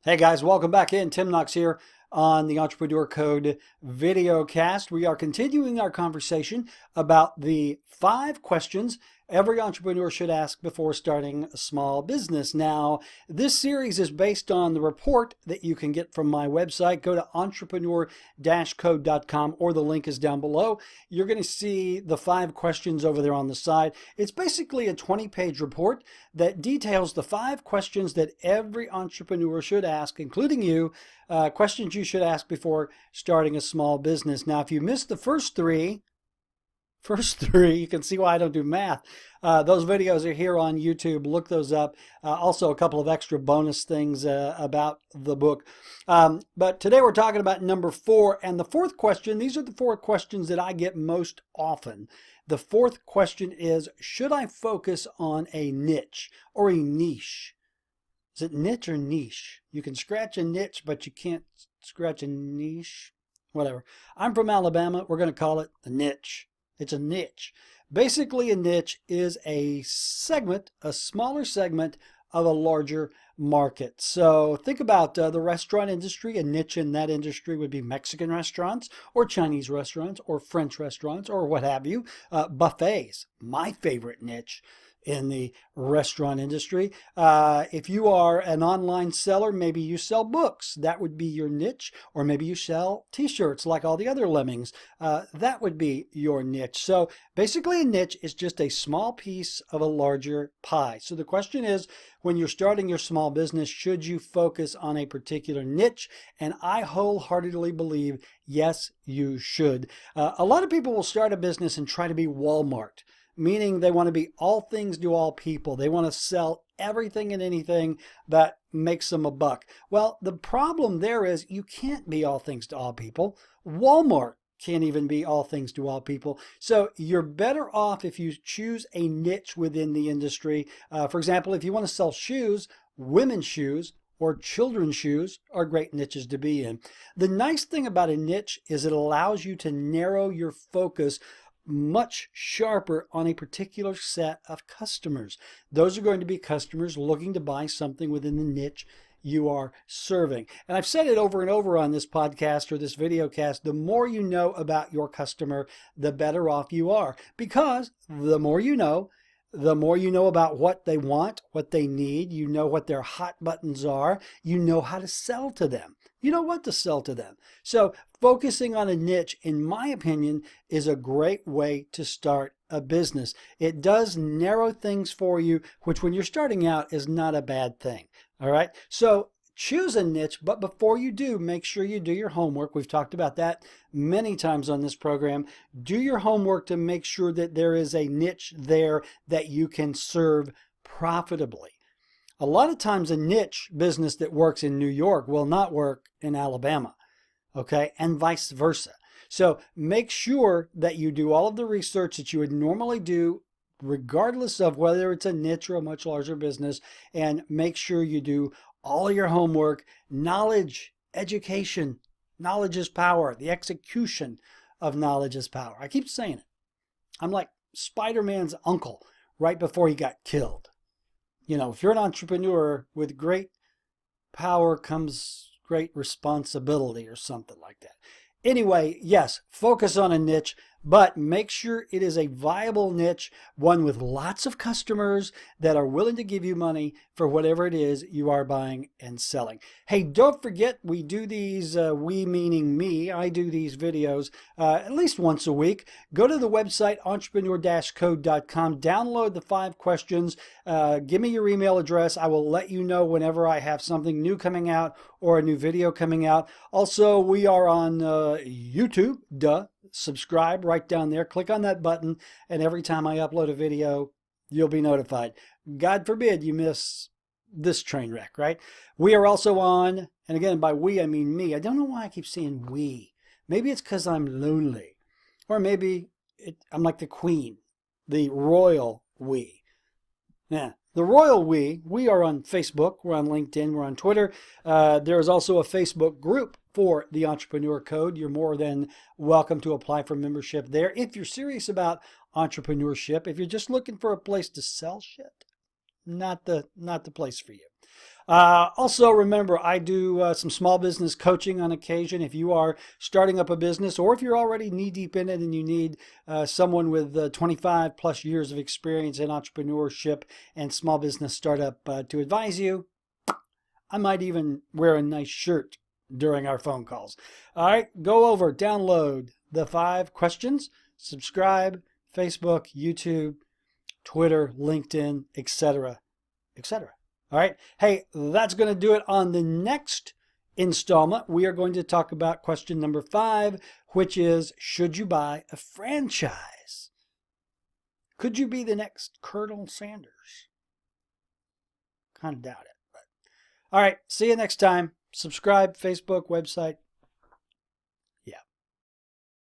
Hey guys, welcome back in. Tim Knox here on the Entrepreneur Code Videocast. We are continuing our conversation about the 5 questions every entrepreneur should ask before starting a small business. Now, this series is based on the report that you can get from my website. Go to entrepreneur-code.com or the link is down below. You're going to see the 5 questions over there on the side. It's basically a 20-page report that details the 5 questions that every entrepreneur should ask, including you, questions you should ask before starting a small business. Now, if you missed the first three, you can see why I don't do math. Those videos are here on YouTube. Look those up. Also, a couple of extra bonus things about the book. But today we're talking about number 4. And the 4th question, these are the 4 questions that I get most often. The 4th question is, should I focus on a niche or a niche? Is it niche or niche? You can scratch a niche, but you can't scratch a niche. Whatever. I'm from Alabama. We're going to call it a niche. It's a niche. Basically, a niche is a segment, a smaller segment of a larger market. So think about the restaurant industry. A niche in that industry would be Mexican restaurants or Chinese restaurants or French restaurants or what have you. Buffets, my favorite niche in the restaurant industry. If you are an online seller, maybe you sell books. That would be your niche. Or maybe you sell t-shirts like all the other lemmings. That would be your niche. So basically a niche is just a small piece of a larger pie. So the question is, when you're starting your small business, should you focus on a particular niche? And I wholeheartedly believe, yes, you should. A lot of people will start a business and try to be Walmart, meaning they want to be all things to all people. They want to sell everything and anything that makes them a buck. Well, the problem there is you can't be all things to all people. Walmart can't even be all things to all people. So you're better off if you choose a niche within the industry. For example, if you want to sell shoes, women's shoes, or children's shoes are great niches to be in. The nice thing about a niche is it allows you to narrow your focus much sharper on a particular set of customers. Those are going to be customers looking to buy something within the niche you are serving. And I've said it over and over on this podcast or this video cast, the more you know about your customer, the better off you are. Because the more you know about what they want, what they need, you know what their hot buttons are, you know how to sell to them. You know what to sell to them. So focusing on a niche, in my opinion, is a great way to start a business. It does narrow things for you, which when you're starting out is not a bad thing. All right. So choose a niche, but before you do, make sure you do your homework. We've talked about that many times on this program. Do your homework to make sure that there is a niche there that you can serve profitably. A lot of times a niche business that works in New York will not work in Alabama, okay, and vice versa. So make sure that you do all of the research that you would normally do regardless of whether it's a niche or a much larger business, and make sure you do all your homework. Knowledge, education, knowledge is power. The execution of knowledge is power. I keep saying it. I'm like Spider-Man's uncle right before he got killed. You know, if you're an entrepreneur, with great power comes great responsibility or something like that. Anyway, yes, focus on a niche, but make sure it is a viable niche, one with lots of customers that are willing to give you money for whatever it is you are buying and selling. Hey, don't forget, we do these, we meaning me, I do these videos at least once a week. Go to the website, entrepreneur-code.com, download the 5 questions, give me your email address. I will let you know whenever I have something new coming out or a new video coming out. Also, we are on YouTube, subscribe right down there. Click on that button, and every time I upload a video, you'll be notified. God forbid you miss this train wreck, right? We are also on, and again, by we, I mean me. I don't know why I keep saying we. Maybe it's because I'm lonely. Or maybe I'm like the queen, the royal we. Yeah, the royal we are on Facebook, we're on LinkedIn, we're on Twitter. There is also a Facebook group for the Entrepreneur Code. You're more than welcome to apply for membership there. If you're serious about entrepreneurship, if you're just looking for a place to sell shit, not the place for you. Also, remember, I do some small business coaching on occasion. If you are starting up a business, or if you're already knee deep in it and you need someone with 25 plus years of experience in entrepreneurship and small business startup to advise you, I might even wear a nice shirt during our phone calls. All right, go over, download the 5 questions, subscribe, Facebook, YouTube, Twitter, LinkedIn, etc., etc. All right. Hey, that's going to do it on the next installment. We are going to talk about question number 5, which is, should you buy a franchise? Could you be the next Colonel Sanders? Kind of doubt it. But. All right. See you next time. Subscribe, Facebook, website,